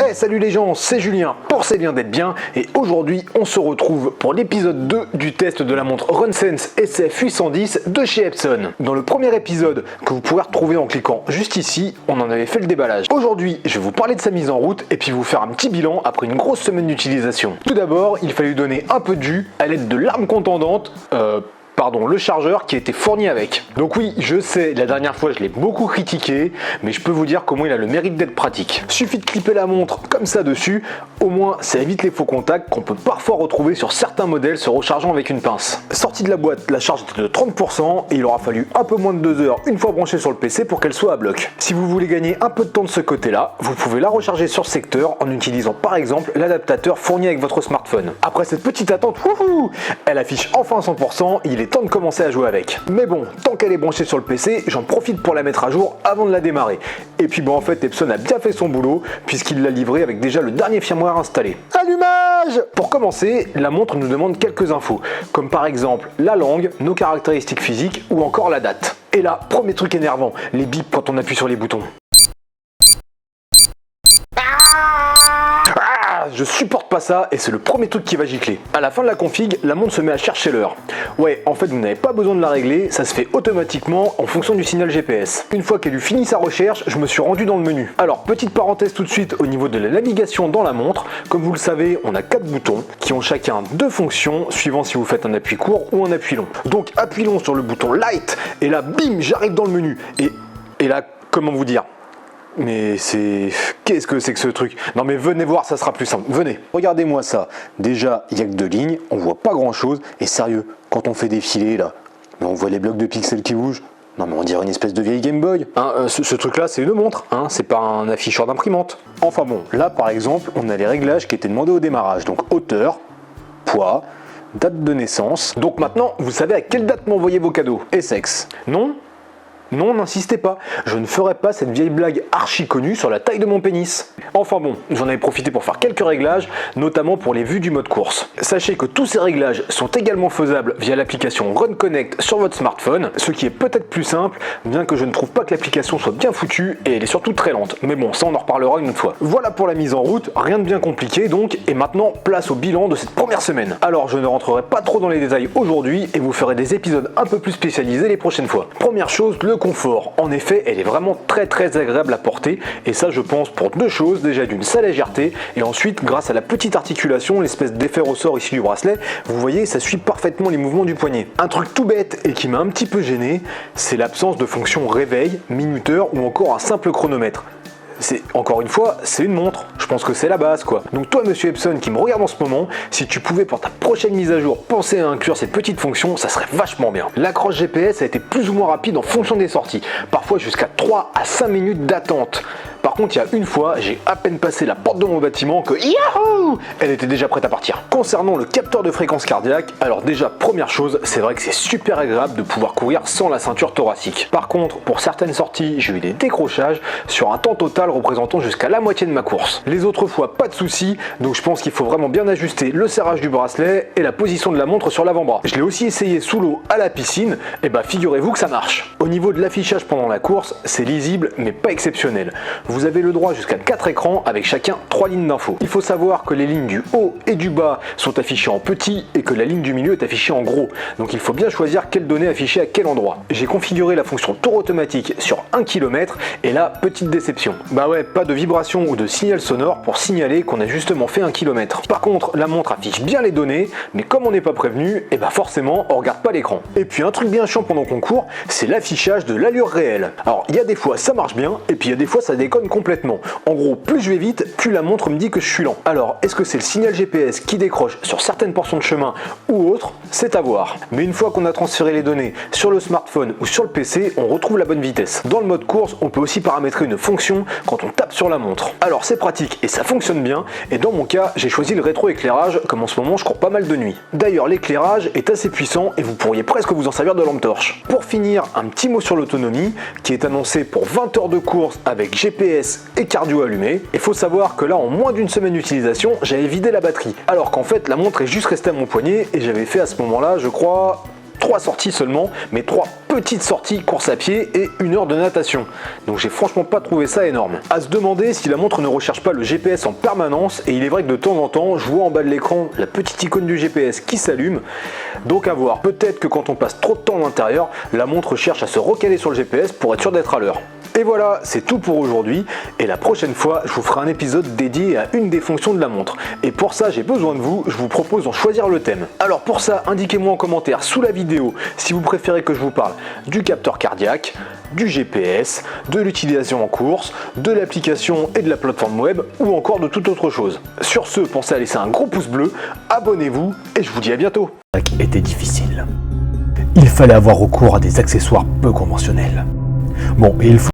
Hey, salut les gens, c'est Julien pour C'est bien d'être bien et aujourd'hui on se retrouve pour l'épisode 2 du test de la montre RunSense SF810 de chez Epson. Dans le premier épisode que vous pourrez retrouver en cliquant juste ici, on en avait fait le déballage. Aujourd'hui, je vais vous parler de sa mise en route et puis vous faire un petit bilan après une grosse semaine d'utilisation. Tout d'abord, il fallait lui donner un peu de jus à l'aide de l'arme contendante, le chargeur qui a été fourni avec. Donc oui, je sais, la dernière fois je l'ai beaucoup critiqué, mais je peux vous dire comment il a le mérite d'être pratique. Suffit de clipper la montre comme ça dessus, au moins ça évite les faux contacts qu'on peut parfois retrouver sur certains modèles se rechargeant avec une pince. Sortie de la boîte, la charge était de 30% et il aura fallu un peu moins de 2 heures une fois branchée sur le PC pour qu'elle soit à bloc. Si vous voulez gagner un peu de temps de ce côté-là, vous pouvez la recharger sur secteur en utilisant par exemple l'adaptateur fourni avec votre smartphone. Après cette petite attente, elle affiche enfin 100%, il est temps de commencer à jouer avec. Mais bon, tant qu'elle est branchée sur le PC, j'en profite pour la mettre à jour avant de la démarrer. Et puis bon, en fait, Epson a bien fait son boulot puisqu'il l'a livré avec déjà le dernier firmware installé. Allumage! Pour commencer, la montre nous demande quelques infos, comme par exemple la langue, nos caractéristiques physiques ou encore la date. Et là, premier truc énervant, les bips quand on appuie sur les boutons. Je supporte pas ça et c'est le premier truc qui va gicler. À la fin de la config, la montre se met à chercher l'heure. Ouais, en fait vous n'avez pas besoin de la régler, ça se fait automatiquement en fonction du signal GPS. Une fois qu'elle eut fini sa recherche, je me suis rendu dans le menu. Alors, petite parenthèse tout de suite au niveau de la navigation dans la montre. Comme vous le savez, on a 4 boutons qui ont chacun 2 fonctions suivant si vous faites un appui court ou un appui long. Donc appui long sur le bouton Light et là bim, j'arrive dans le menu. Et là, comment vous dire ? Mais c'est... Qu'est-ce que c'est que ce truc? Non mais venez voir, ça sera plus simple. Venez. Regardez-moi ça. Déjà, il n'y a que 2 lignes, on voit pas grand-chose. Et sérieux, quand on fait défiler là, on voit les blocs de pixels qui bougent. Non mais on dirait une espèce de vieille Game Boy. Ce truc-là, c'est une montre, c'est pas un afficheur d'imprimante. Enfin bon, là par exemple, on a les réglages qui étaient demandés au démarrage. Donc hauteur, poids, date de naissance. Donc maintenant, vous savez à quelle date m'envoyer vos cadeaux. Et sexe. Non ? Non, n'insistez pas, je ne ferai pas cette vieille blague archi connue sur la taille de mon pénis. Enfin bon, j'en avais profité pour faire quelques réglages, notamment pour les vues du mode course. Sachez que tous ces réglages sont également faisables via l'application Run Connect sur votre smartphone, ce qui est peut-être plus simple, bien que je ne trouve pas que l'application soit bien foutue et elle est surtout très lente. Mais bon, ça on en reparlera une autre fois. Voilà pour la mise en route, rien de bien compliqué donc, et maintenant place au bilan de cette première semaine. Alors je ne rentrerai pas trop dans les détails aujourd'hui et vous ferai des épisodes un peu plus spécialisés les prochaines fois. Première chose, le confort. En effet, elle est vraiment très agréable à porter et ça je pense pour 2 choses, déjà d'une sale légèreté et ensuite grâce à la petite articulation, l'espèce d'effet ressort ici du bracelet, vous voyez ça suit parfaitement les mouvements du poignet. Un truc tout bête et qui m'a un petit peu gêné, c'est l'absence de fonction réveil, minuteur ou encore un simple chronomètre. Encore une fois, c'est une montre, je pense que c'est la base quoi. Donc toi monsieur Epson qui me regarde en ce moment, si tu pouvais pour ta prochaine mise à jour penser à inclure cette petite fonction, ça serait vachement bien. L'accroche GPS a été plus ou moins rapide en fonction des sorties, parfois jusqu'à 3 à 5 minutes d'attente. Par contre, il y a une fois, j'ai à peine passé la porte de mon bâtiment que yahoo, elle était déjà prête à partir. Concernant le capteur de fréquence cardiaque, alors déjà première chose, c'est vrai que c'est super agréable de pouvoir courir sans la ceinture thoracique. Par contre, pour certaines sorties, j'ai eu des décrochages sur un temps total représentant jusqu'à la moitié de ma course. Les autres fois, pas de soucis, donc je pense qu'il faut vraiment bien ajuster le serrage du bracelet et la position de la montre sur l'avant-bras. Je l'ai aussi essayé sous l'eau à la piscine, et bah figurez-vous que ça marche. Au niveau de l'affichage pendant la course, c'est lisible mais pas exceptionnel. Vous avez le droit jusqu'à 4 écrans avec chacun 3 lignes d'infos. Il faut savoir que les lignes du haut et du bas sont affichées en petit et que la ligne du milieu est affichée en gros. Donc il faut bien choisir quelles données afficher à quel endroit. J'ai configuré la fonction tour automatique sur 1 km et là, petite déception. Bah ouais, pas de vibration ou de signal sonore pour signaler qu'on a justement fait 1 km. Par contre, la montre affiche bien les données, mais comme on n'est pas prévenu, et bah forcément, on regarde pas l'écran. Et puis un truc bien chiant pendant qu'on court, c'est l'affichage de l'allure réelle. Alors, il y a des fois ça marche bien, et puis il y a des fois ça déconne complètement. En gros, plus je vais vite, plus la montre me dit que je suis lent. Alors, est-ce que c'est le signal GPS qui décroche sur certaines portions de chemin ou autre? C'est à voir. Mais une fois qu'on a transféré les données sur le smartphone ou sur le PC, on retrouve la bonne vitesse. Dans le mode course, on peut aussi paramétrer une fonction quand on tape sur la montre. Alors, c'est pratique et ça fonctionne bien. Et dans mon cas, j'ai choisi le rétroéclairage, comme en ce moment, je cours pas mal de nuit. D'ailleurs, l'éclairage est assez puissant et vous pourriez presque vous en servir de lampe torche. Pour finir, un petit mot sur l'autonomie, qui est annoncé pour 20 heures de course avec GPS et cardio allumé. Il faut savoir que là, en moins d'une semaine d'utilisation, j'avais vidé la batterie. Alors qu'en fait, la montre est juste restée à mon poignet et j'avais fait à ce moment-là, je crois, 3 sorties seulement, mais 3 petites sorties course à pied et 1 heure de natation. Donc j'ai franchement pas trouvé ça énorme. À se demander si la montre ne recherche pas le GPS en permanence, et il est vrai que de temps en temps, je vois en bas de l'écran la petite icône du GPS qui s'allume. Donc à voir, peut-être que quand on passe trop de temps à l'intérieur, la montre cherche à se recaler sur le GPS pour être sûr d'être à l'heure. Et voilà, c'est tout pour aujourd'hui, et la prochaine fois, je vous ferai un épisode dédié à une des fonctions de la montre. Et pour ça, j'ai besoin de vous, je vous propose d'en choisir le thème. Alors pour ça, indiquez-moi en commentaire sous la vidéo si vous préférez que je vous parle du capteur cardiaque, du GPS, de l'utilisation en course, de l'application et de la plateforme web, ou encore de toute autre chose. Sur ce, pensez à laisser un gros pouce bleu, abonnez-vous, et je vous dis à bientôt. Était difficile. Il fallait avoir recours à des accessoires peu conventionnels. Bon, et il faut